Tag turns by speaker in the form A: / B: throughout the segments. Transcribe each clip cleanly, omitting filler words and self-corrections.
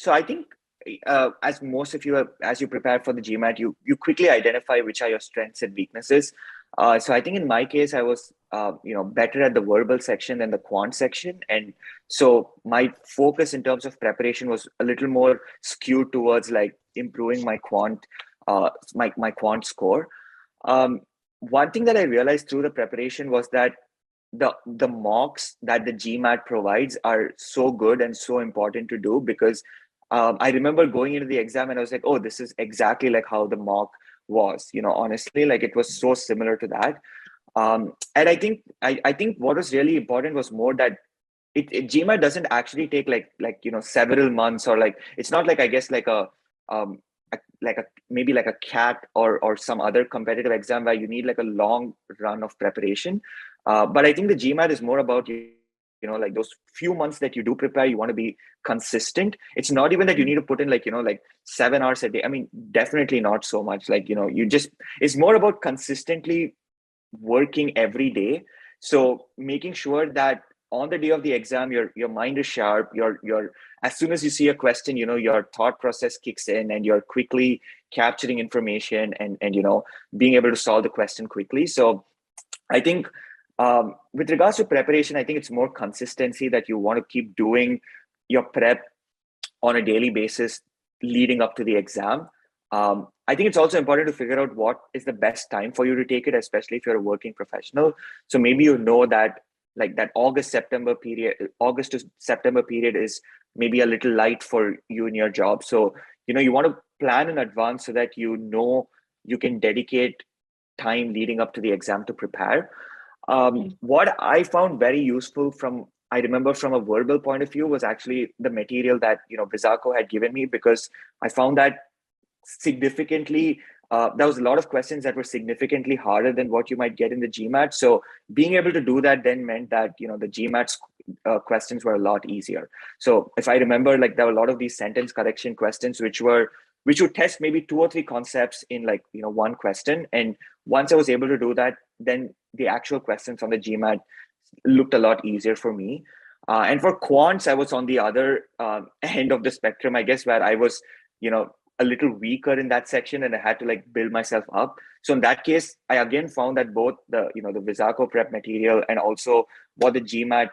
A: So I think as most of you, as you prepare for the GMAT, you quickly identify which are your strengths and weaknesses. So I think in my case, I was better at the verbal section than the quant section, and so my focus in terms of preparation was a little more skewed towards like improving my quant my quant score. One thing that I realized through the preparation was that the mocks that the GMAT provides are so good and so important to do, because I remember going into the exam and I was like, oh, this is exactly like how the mock was. Honestly, like it was so similar to that. And I think what was really important was more that GMAT doesn't actually take like several months, or like it's not like, I guess, like um like a maybe like a CAT or some other competitive exam where you need like a long run of preparation. But I think the GMAT is more about like those few months that you do prepare, you want to be consistent. It's not even that you need to put in like 7 hours a day. I mean, definitely not so much. Like, it's more about consistently working every day. So making sure that on the day of the exam, your mind is sharp. Your as soon as you see a question, your thought process kicks in and you're quickly capturing information and being able to solve the question quickly. So I think with regards to preparation, I think it's more consistency that you want to keep doing your prep on a daily basis leading up to the exam. I think it's also important to figure out what is the best time for you to take it, especially if you're a working professional. So maybe that like that August to September period is maybe a little light for you in your job. So, you want to plan in advance so that you can dedicate time leading up to the exam to prepare. What I found very useful I remember from a verbal point of view was actually the material that, Wizako had given me, because I found that significantly, there was a lot of questions that were significantly harder than what you might get in the GMAT. So being able to do that then meant that, the GMAT questions were a lot easier. So if I remember, like there were a lot of these sentence correction questions, which would test maybe 2 or 3 concepts in like, one question. And once I was able to do that, then the actual questions on the GMAT looked a lot easier for me. And for quants, I was on the other end of the spectrum, I guess, where I was, a little weaker in that section and I had to like build myself up. So in that case, I again found that both the Wizako prep material and also what the GMAT,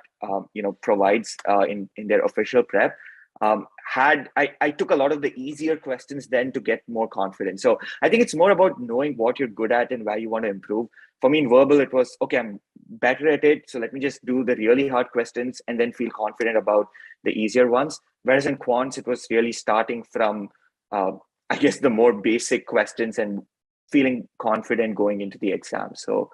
A: provides in their official prep, I took a lot of the easier questions then to get more confident. So I think it's more about knowing what you're good at and where you want to improve. For me in verbal, it was, okay, I'm better at it, so let me just do the really hard questions and then feel confident about the easier ones. Whereas in quants, it was really starting from, I guess, the more basic questions and feeling confident going into the exam. So